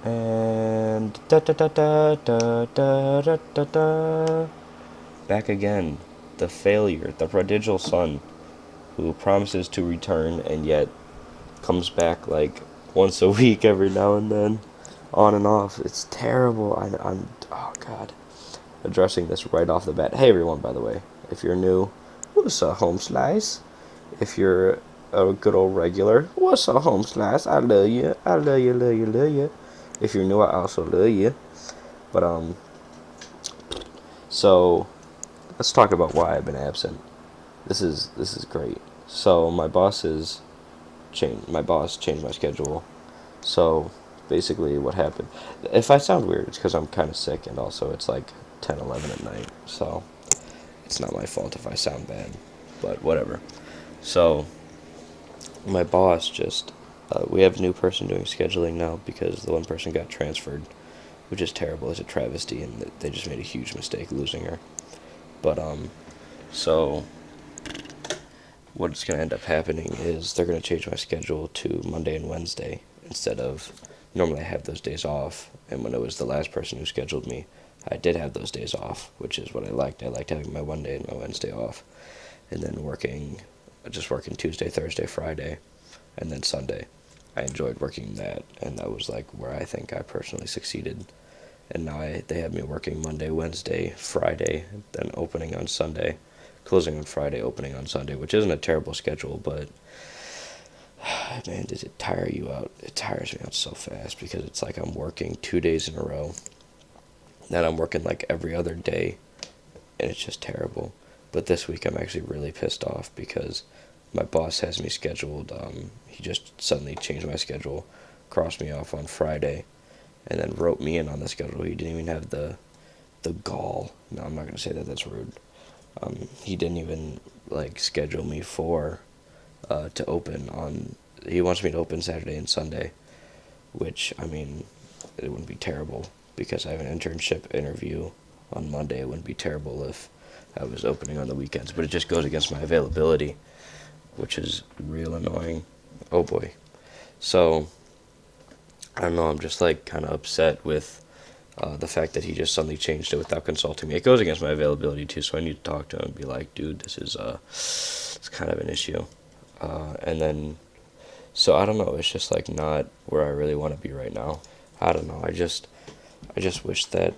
And da da da da da da da da da. Back again, the failure, the prodigal son, who promises to return and yet comes back like once a week every now and then, on and off. It's terrible. I'm oh god, addressing this right off the bat. Hey everyone, by the way, if you're new, what's a home slice? If you're a good old regular, what's a home slice? I love you. I love you, love you, love you. If you're new, I also love you. But so let's talk about why I've been absent. This is great. So my boss changed my schedule. So basically what happened, if I sound weird, it's because I'm kind of sick, and also it's like 10, 11 at night, so it's not my fault if I sound bad, but whatever. So my boss just we have a new person doing scheduling now because the one person got transferred, which is terrible. It's a travesty, and they just made a huge mistake losing her. But so what's going to end up happening is they're going to change my schedule to Monday and Wednesday instead of normally I have those days off. And when it was the last person who scheduled me, I did have those days off, which is what I liked. I liked having my Monday and my Wednesday off, and then working Tuesday, Thursday, Friday, and then Sunday. I enjoyed working that, and that was like where I think I personally succeeded. And now they have me working Monday, Wednesday, Friday, then opening on Sunday, closing on Friday, opening on Sunday, which isn't a terrible schedule, but man, does it tire you out? It tires me out so fast because it's like I'm working 2 days in a row, then I'm working like every other day, and it's just terrible. But this week I'm actually really pissed off because my boss has me scheduled. He just suddenly changed my schedule, crossed me off on Friday, and then wrote me in on the schedule. He didn't even have the gall. No, I'm not gonna say that. That's rude. He didn't even like schedule me for to open on. He wants me to open Saturday and Sunday, which I mean, it wouldn't be terrible because I have an internship interview on Monday. It wouldn't be terrible if I was opening on the weekends, but it just goes against my availability, which is real annoying. Oh boy. So I don't know. I'm just like kind of upset with the fact that he just suddenly changed it without consulting me. It goes against my availability too, so I need to talk to him and be like, dude, this is it's kind of an issue. And then so I don't know. It's just like not where I really want to be right now. I don't know. I just wish that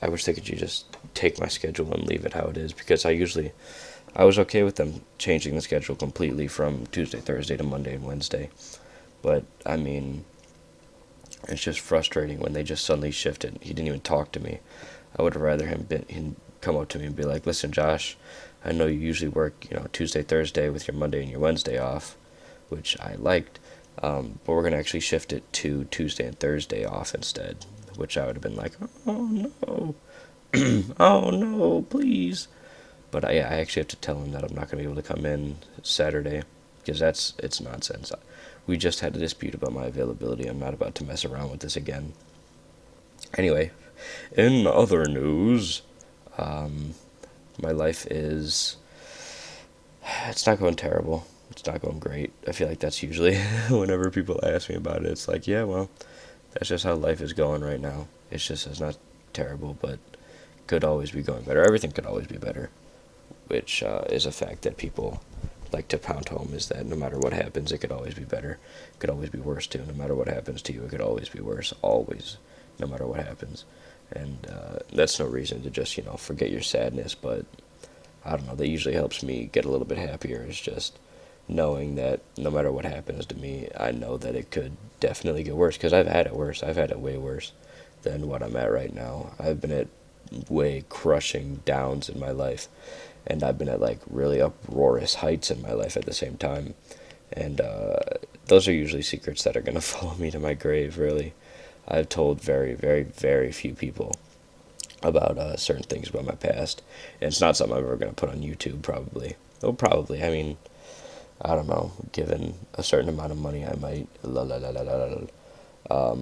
I wish they could just take my schedule and leave it how it is because I was okay with them changing the schedule completely from Tuesday, Thursday to Monday and Wednesday. But I mean, it's just frustrating when they just suddenly shifted. He didn't even talk to me. I would have rather him come up to me and be like, "Listen, Josh, I know you usually work, Tuesday, Thursday with your Monday and your Wednesday off, which I liked, but we're gonna actually shift it to Tuesday and Thursday off instead." Which I would have been like, "Oh no, oh no, please." But I actually have to tell him that I'm not gonna be able to come in Saturday because it's nonsense. We just had a dispute about my availability. I'm not about to mess around with this again. Anyway, in other news, um, my life is. It's not going terrible. It's not going great. I feel like that's usually whenever people ask me about it, it's like, yeah, well, that's just how life is going right now. It's not terrible, but could always be going better. Everything could always be better, which is a fact that people like to pound home is that no matter what happens, it could always be better. It could always be worse too. No matter what happens to you, it could always be worse. Always, no matter what happens. And that's no reason to just, forget your sadness, but I don't know, that usually helps me get a little bit happier is just knowing that no matter what happens to me, I know that it could definitely get worse because I've had it worse. I've had it way worse than what I'm at right now. I've been at way crushing downs in my life, and I've been at like really uproarious heights in my life at the same time. And those are usually secrets that are going to follow me to my grave, really. I've told very, very, very few people about certain things about my past. And it's not something I'm ever going to put on YouTube, probably. Oh, probably. I mean, I don't know. Given a certain amount of money, I might. La, la, la, la, la, la.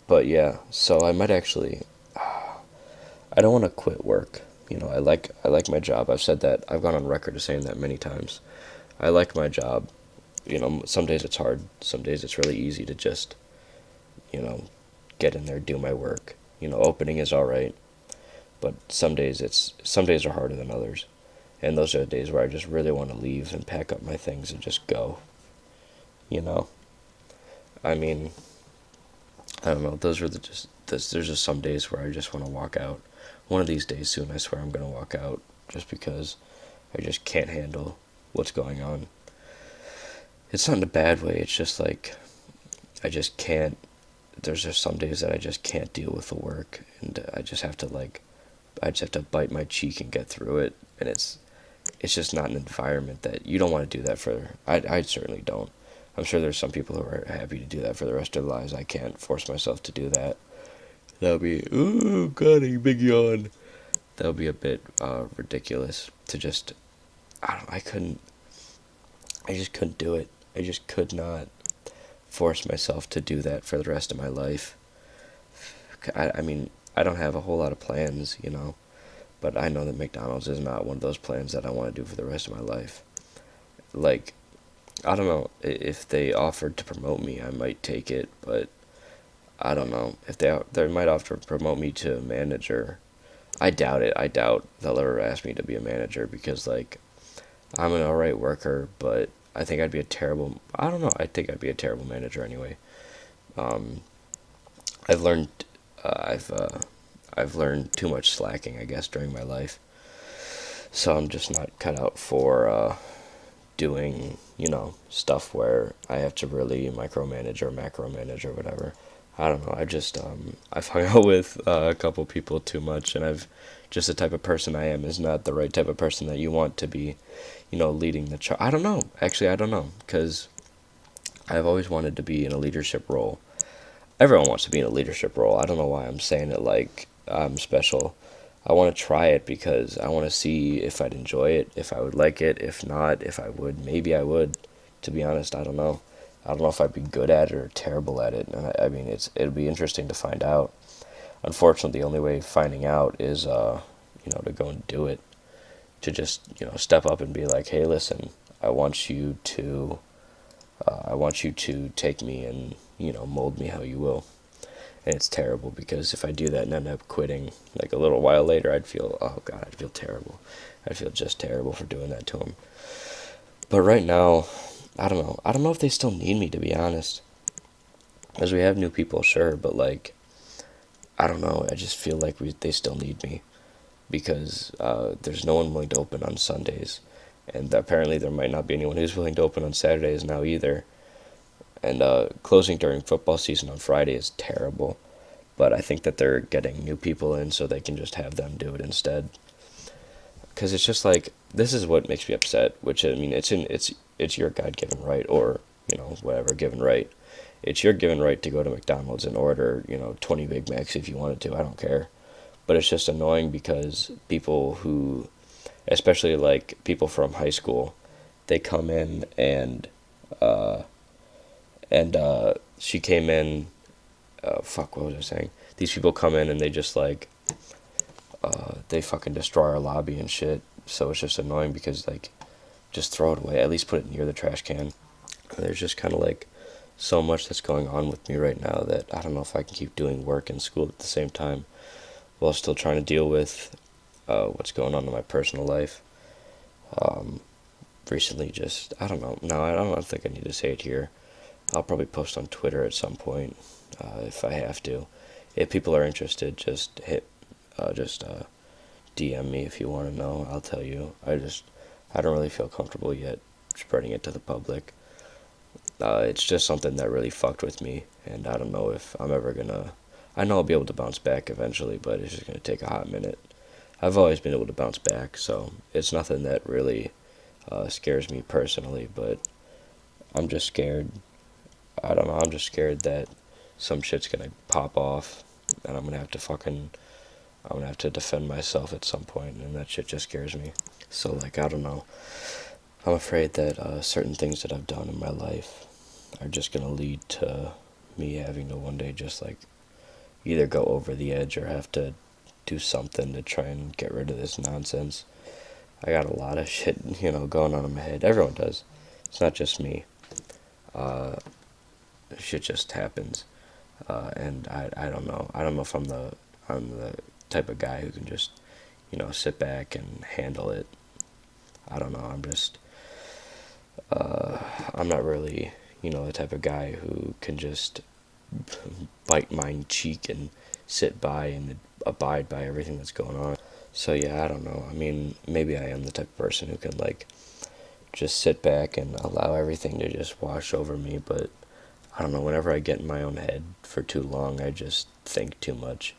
But yeah, so I might actually. I don't want to quit work. I like my job. I've said that. I've gone on record as saying that many times. I like my job. Some days it's hard. Some days it's really easy to just you know, get in there, do my work. Opening is all right, but some days are harder than others, and those are the days where I just really want to leave and pack up my things and just go. You know, I mean, I don't know. There's just some days where I just want to walk out. One of these days soon, I swear I'm gonna walk out, just because I just can't handle what's going on. It's not in a bad way. It's just like I just can't. There's just some days that I just can't deal with the work, and I just have to bite my cheek and get through it. And it's just not an environment that you don't want to do that for. I certainly don't. I'm sure there's some people who are happy to do that for the rest of their lives. I can't force myself to do that. That would be, ooh, God, a big yawn. That would be a bit ridiculous to just, I don't know, I just couldn't do it. I just could not force myself to do that for the rest of my life. I mean, I don't have a whole lot of plans, but I know that McDonald's is not one of those plans that I want to do for the rest of my life. Like, I don't know, if they offered to promote me, I might take it, but I don't know. If they might offer to promote me to manager. I doubt it. I doubt they'll ever ask me to be a manager because, like, I'm an alright worker, but I think I'd be a terrible. I don't know. I think I'd be a terrible manager anyway. Um, I've learned. I've learned too much slacking, I guess, during my life. So I'm just not cut out for doing, stuff where I have to really micromanage or macromanage or whatever. I don't know. I've hung out with a couple people too much, and I've just the type of person I am is not the right type of person that you want to be, leading the charge. I don't know. Actually, I don't know, because I've always wanted to be in a leadership role. Everyone wants to be in a leadership role. I don't know why I'm saying it like I'm special. I want to try it because I want to see if I'd enjoy it, if I would like it, if not, if I would. Maybe I would. To be honest, I don't know. I don't know if I'd be good at it or terrible at it. And I mean, it'd be interesting to find out. Unfortunately, the only way of finding out is, to go and do it. To just, step up and be like, hey, listen, I want you to, take me and, mold me how you will. And it's terrible because if I do that and end up quitting, like a little while later, oh God, I'd feel terrible. I'd feel just terrible for doing that to him. But right now, I don't know. I don't know if they still need me, to be honest. As we have new people, sure, but like, I don't know. I just feel like they still need me because there's no one willing to open on Sundays, and apparently there might not be anyone who's willing to open on Saturdays now either. And closing during football season on Friday is terrible, but I think that they're getting new people in so they can just have them do it instead. Because it's just like, this is what makes me upset. Which, I mean, it's your God given right, or whatever given right. It's your given right to go to McDonald's and order 20 Big Macs if you wanted to. I don't care, but it's just annoying because people who, especially like people from high school, they come in uh, and she came in. Fuck, what was I saying? These people come in and they just like they fucking destroy our lobby and shit. So it's just annoying because like, just throw it away. At least put it near the trash can. There's just kind of like so much that's going on with me right now that I don't know if I can keep doing work and school at the same time while still trying to deal with what's going on in my personal life. Um, Recently, just I don't know. No, I don't think I need to say it here. I'll probably post on Twitter at some point if I have to. If people are interested, just DM me if you want to know. I'll tell you. I don't really feel comfortable yet spreading it to the public. It's just something that really fucked with me, and I don't know if I'm ever gonna. I know I'll be able to bounce back eventually, but it's just gonna take a hot minute. I've always been able to bounce back, so it's nothing that really scares me personally, but I'm just scared. I don't know. I'm just scared that some shit's gonna pop off, and I'm gonna have to defend myself at some point, and that shit just scares me. So like, I don't know. I'm afraid that certain things that I've done in my life are just gonna lead to me having to one day just like either go over the edge or have to do something to try and get rid of this nonsense. I got a lot of shit, going on in my head. Everyone does. It's not just me. Uh, Shit just happens. And I don't know. I don't know if I'm the type of guy who can just, sit back and handle it. I don't know. I'm not really, the type of guy who can just bite my cheek and sit by and abide by everything that's going on. So yeah, I don't know. I mean, maybe I am the type of person who can like just sit back and allow everything to just wash over me, but I don't know, whenever I get in my own head for too long, I just think too much.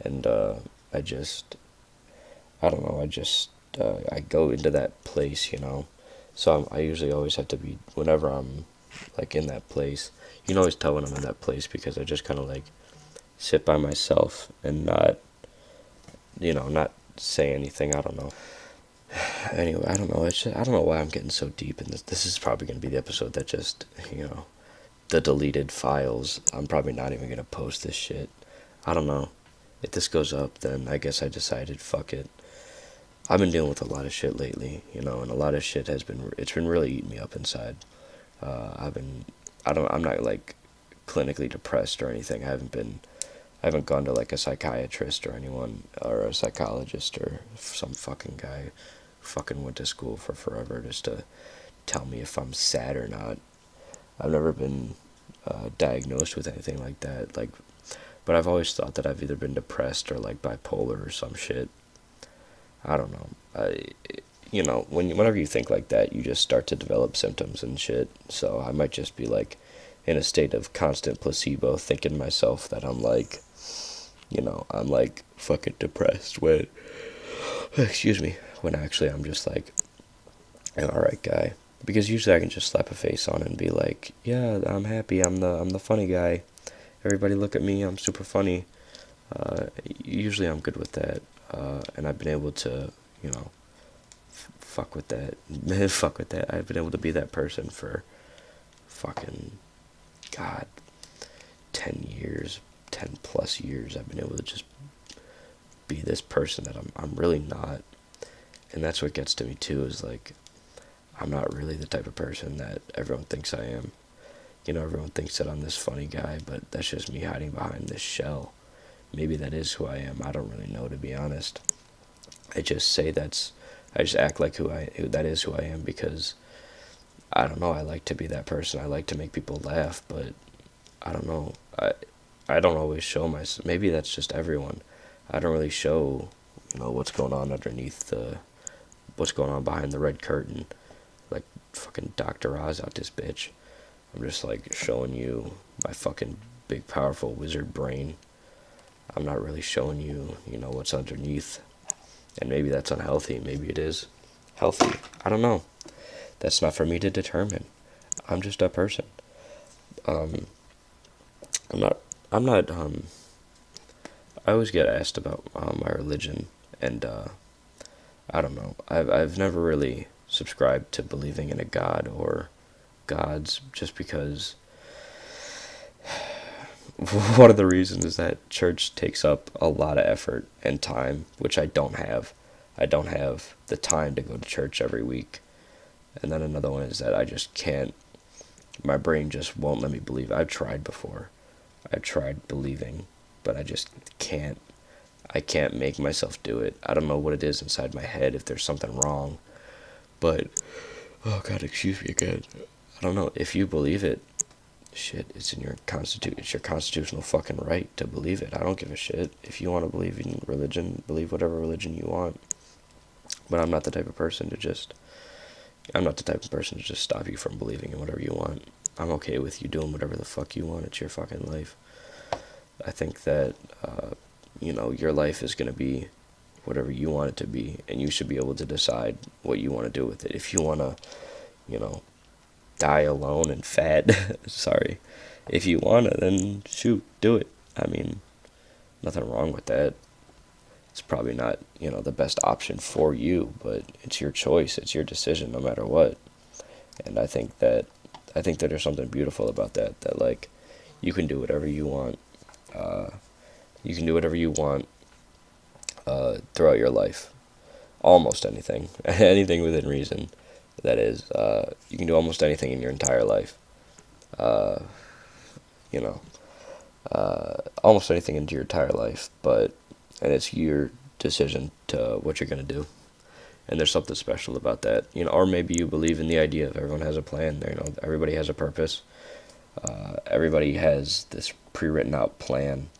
And I just, I don't know, I go into that place. So I usually always have to be, whenever I'm like in that place, you can always tell when I'm in that place because I just kind of like sit by myself and not say anything. I don't know. Anyway, I don't know. I don't know why I'm getting so deep in this. This is probably going to be the episode that just, the deleted files. I'm probably not even going to post this shit. I don't know. If this goes up, then I guess I decided, fuck it. I've been dealing with a lot of shit lately, and a lot of shit it's been really eating me up inside. I've been, I'm not like clinically depressed or anything. I haven't gone to like a psychiatrist or anyone, or a psychologist or some fucking guy who fucking went to school for forever just to tell me if I'm sad or not. I've never been diagnosed with anything like that. But I've always thought that I've either been depressed or like bipolar or some shit. I don't know. Whenever you think like that, you just start to develop symptoms and shit. So I might just be like in a state of constant placebo, thinking to myself that I'm like fucking depressed when, excuse me, when actually I'm just like an alright guy. Because usually I can just slap a face on it and be like, yeah, I'm happy. I'm the funny guy. Everybody look at me. I'm super funny. Usually I'm good with that. And I've been able to, fuck with that. Fuck with that. I've been able to be that person for fucking, God, 10 years, 10 plus years. I've been able to just be this person that I'm really not. And that's what gets to me too, is like, I'm not really the type of person that everyone thinks I am. Everyone thinks that I'm this funny guy, but that's just me hiding behind this shell. Maybe that is who I am. I don't really know, to be honest. I just act like who that is who I am because, I don't know, I like to be that person. I like to make people laugh, but I don't know. I don't always show myself. Maybe that's just everyone. I don't really show, what's going on what's going on behind the red curtain. Like fucking Dr. Oz out this bitch. I'm just like showing you my fucking big powerful wizard brain. I'm not really showing you, what's underneath. And maybe that's unhealthy. Maybe it is healthy. I don't know. That's not for me to determine. I'm just a person. Um, I'm not, I always get asked about my religion, and I don't know. I've never really subscribed to believing in a god or gods, just because one of the reasons is that church takes up a lot of effort and time, which I don't have. I don't have the time to go to church every week. And then another one is that I just can't, my brain just won't let me believe. I've tried before. I've tried believing, but I just can't. I can't make myself do it. I don't know what it is inside my head, if there's something wrong. But, oh God, excuse me again. I don't know. If you believe it, shit, it's your constitutional fucking right to believe it. I don't give a shit. If you want to believe in religion, believe whatever religion you want. But I'm not the type of person to just stop you from believing in whatever you want. I'm okay with you doing whatever the fuck you want. It's your fucking life. I think that, your life is going to be whatever you want it to be, and you should be able to decide what you want to do with it. If you want to, die alone and fat, sorry. If you want to, then shoot, do it. I mean, nothing wrong with that. It's probably not, the best option for you, but it's your choice. It's your decision, no matter what. And I think that there's something beautiful about that like, you can do whatever you want. You can do whatever you want throughout your life. Almost anything. Anything within reason. That is, you can do almost anything in your entire life. Uh, you know, almost anything into your entire life, and it's your decision to what you're gonna do. And there's something special about that, or maybe you believe in the idea of everyone has a plan. Everybody has a purpose. Everybody has this pre-written out plan,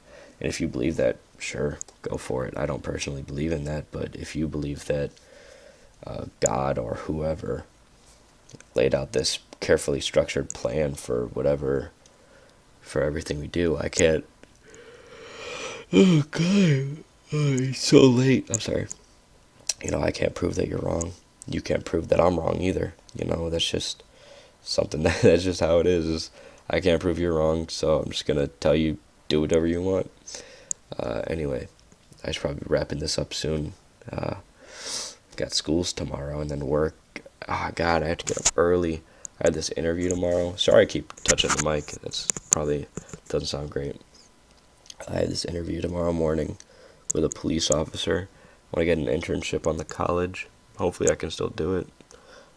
and if you believe that, sure, go for it. I don't personally believe in that, but if you believe that God or whoever laid out this carefully structured plan for for everything we do, I can't. Oh God, it's so late. I'm sorry. I can't prove that you're wrong. You can't prove that I'm wrong either. That's just something that's just how it is. I can't prove you're wrong, so I'm just gonna tell you do whatever you want. Anyway, I should probably be wrapping this up soon. Got schools tomorrow and then work. Ah, God, I have to get up early. I had this interview tomorrow. Sorry, I keep touching the mic. That's probably doesn't sound great. I had this interview tomorrow morning with a police officer. I want to get an internship on the college. Hopefully, I can still do it.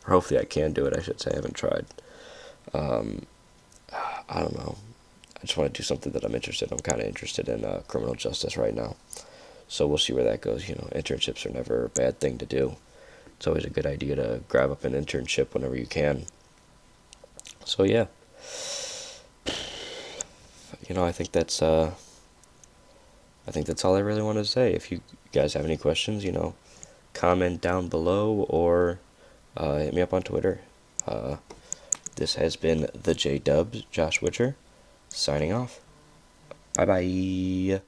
Or hopefully, I can do it, I should say. I haven't tried. I don't know. I just want to do something that I'm interested in. I'm kind of interested in criminal justice right now. So we'll see where that goes. Internships are never a bad thing to do. It's always a good idea to grab up an internship whenever you can. So yeah. I think that's all I really want to say. If you guys have any questions, comment down below or hit me up on Twitter. This has been the J Dubs, Josh Witcher, signing off. Bye bye.